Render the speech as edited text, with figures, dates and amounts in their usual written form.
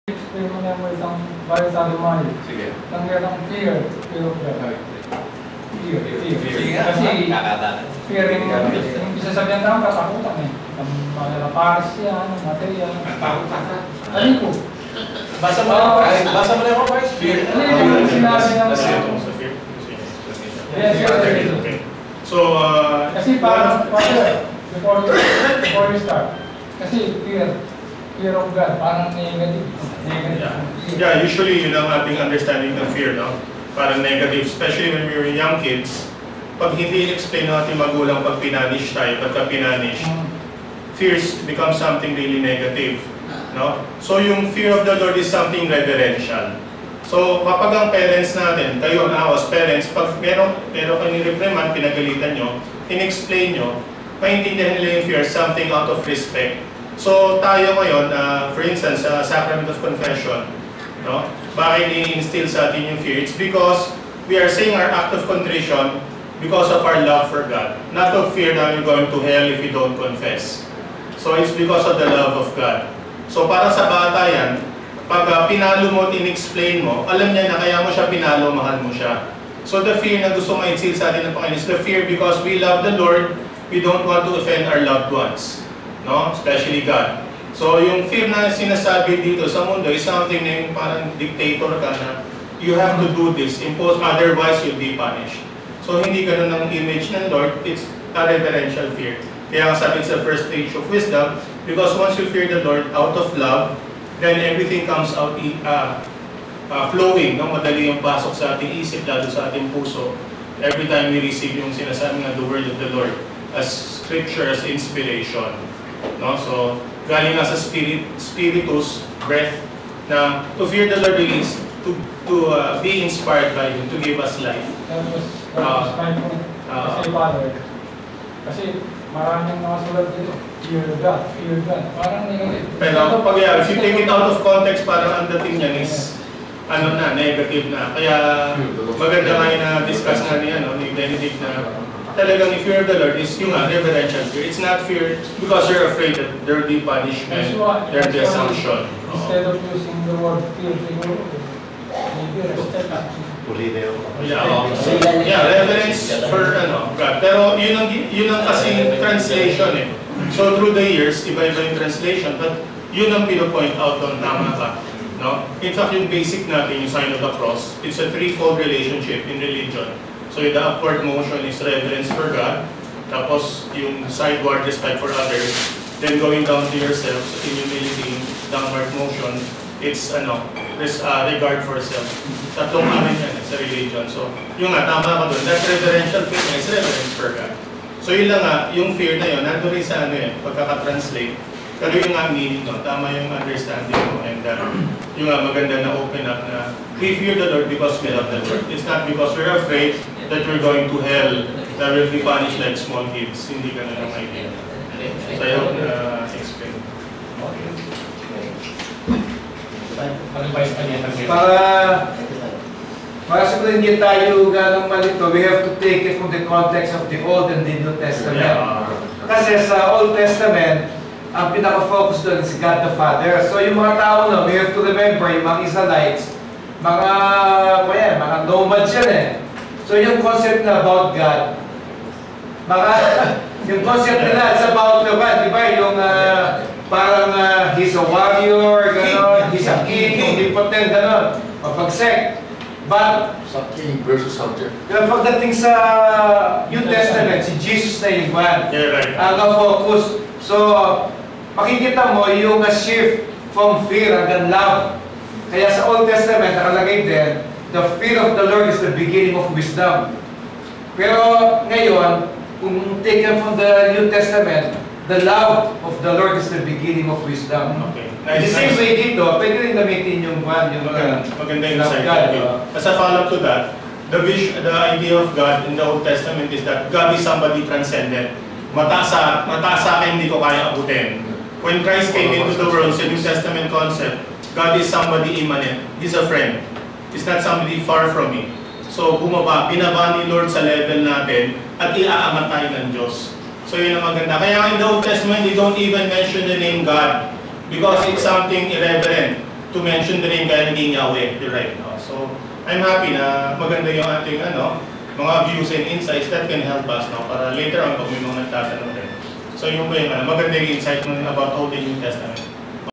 explain mo na mo isang bakit tayo mahal. Sige. Ang merong fear of God. Fear. Sige nga, Kasi kakatanan. fear yung isa sabihan tao, katakutan eh. Ang mga pares yan, material. Takot ka. Ano po? Basa mo na basa mo na yung verse. Fear. Ano yung sinabi ng Sa fear. Yes, Okay. So, kasi parang, before you start, kasi fear of God, parang negative. yeah, usually yun ang ating understanding ng fear, no? Parang negative, especially when we were young kids. Pag hindi in-explain ng ating magulang pag pinanish tayo, pagka pinanish, fears become something really negative, no? So yung fear of the Lord is something reverential. So kapag ang parents natin, kayo na as parents, pag meron kayo ni-reprimand, pinagalitan nyo, in-explain nyo, maintindihan nila yung fear, something out of respect. So tayo ngayon, for instance, sa Sacrament of Confession, no? Bakit i-instill sa atin yung fear? It's because we are saying our act of contrition because of our love for God. Not of fear that we're going to hell if we don't confess. So it's because of the love of God. So para sa bata yan, pag pinalo mo, in-explain mo, alam niya na kaya mo siya pinalo, mahal mo siya. So the fear na gusto ma-instill sa atin ng Panginoon is the fear because we love the Lord, we don't want to offend our loved ones. No? Especially God. So yung fear na sinasabi dito sa mundo is something na yung parang dictator ka na you have to do this, impose, otherwise you'll be punished. So hindi ganun ang image ng Lord, it's a reverential fear. Kaya sabi sa first stage of wisdom, because once you fear the Lord out of love, then everything comes out flowing, no? Madali yung pasok sa ating isip, lalo sa ating puso. Every time we receive yung sinasabi nga the word of the Lord as scripture, as inspiration. No? So, galing nga sa spiritus, breath, na to fear the Lord really is to be inspired by Him, to give us life. That was my point. Kasi Father, kasi maraming mga sulat dito, fear God. Parang negative. Pero pag if you take it out of context, parang ang dating niyan is negative na. Kaya maganda nga yung na-discuss nga ni Benedict na talagang if fear of the Lord is yung reverential fear. It's not fear because you're afraid that there will be punishment, there will be a sanction. Instead of using the word fear, siguro, maybe respect. Yeah, reverence for God. Pero yun ang kasing translation eh. So through the years, iba-iba yung translation, but yun ang pino-point out on tama ka. No? In fact, yung basic natin, yung sign of the cross, it's a threefold relationship in religion. So the upward motion is reverence for God, tapos yung sideward respect for others, then going down to yourself, in humility, downward motion, it's regard for self. Tatlong amin yan sa religion. So yung tama ka doon, that reverential fear is reverence for God. So yun lang yung fear na yun, nandun rin sa pagkaka-translate. Pero yung meaning, tama yung understanding mo, and yung maganda na open up na we fear the Lord because we love the Lord. It's not because we're afraid that we're going to hell, that we'll be punished like small kids. Hindi ganun ang idea. So I hope na explain. Para siguro hindi tayo ganong malito, we have to take it from the context of the Old and the New Testament. Yeah. Kasi sa Old Testament, ang pinaka-focus doon is God the Father. So yung mga tao we have to remember, yung mga Israelites, mga nomads yan eh. So yung concept na about God, yung concept nila, it's about God, di ba? Yung parang he's a warrior, gano'n, he's a king, omnipotent, gano'n, mapagsect. But, King versus subject. pagdating sa New Testament, si Jesus na yung man. Yeah, right. Ang focus. So, makikita mo yung shift from fear hanggang love. Kaya sa Old Testament, nakalagay din, the fear of the Lord is the beginning of wisdom. Pero ngayon, kung taken from the New Testament, the love of the Lord is the beginning of wisdom. Okay. The same way dito, pwede rin gamitin yung Maganda yung love side God. As a follow-up to that, the idea of God in the Old Testament is that God is somebody transcendent. Mataas sa akin, hindi ko kaya abutin. When Christ came into the world, sa New Testament concept, God is somebody immanent. He's a friend. He's not somebody far from me. So binaba ni Lord sa level natin at iaangat tayo ng Diyos. So yun ang maganda. Kaya in the Old Testament, they don't even mention the name God because it's something irreverent. to mention the name kaya naging Yahweh, you're right. No? So, I'm happy na maganda yung ating mga views and insights that can help us para later on pag may mga nagtatanong din. So, yung po yung maganda yung insight mo about holding New Testament.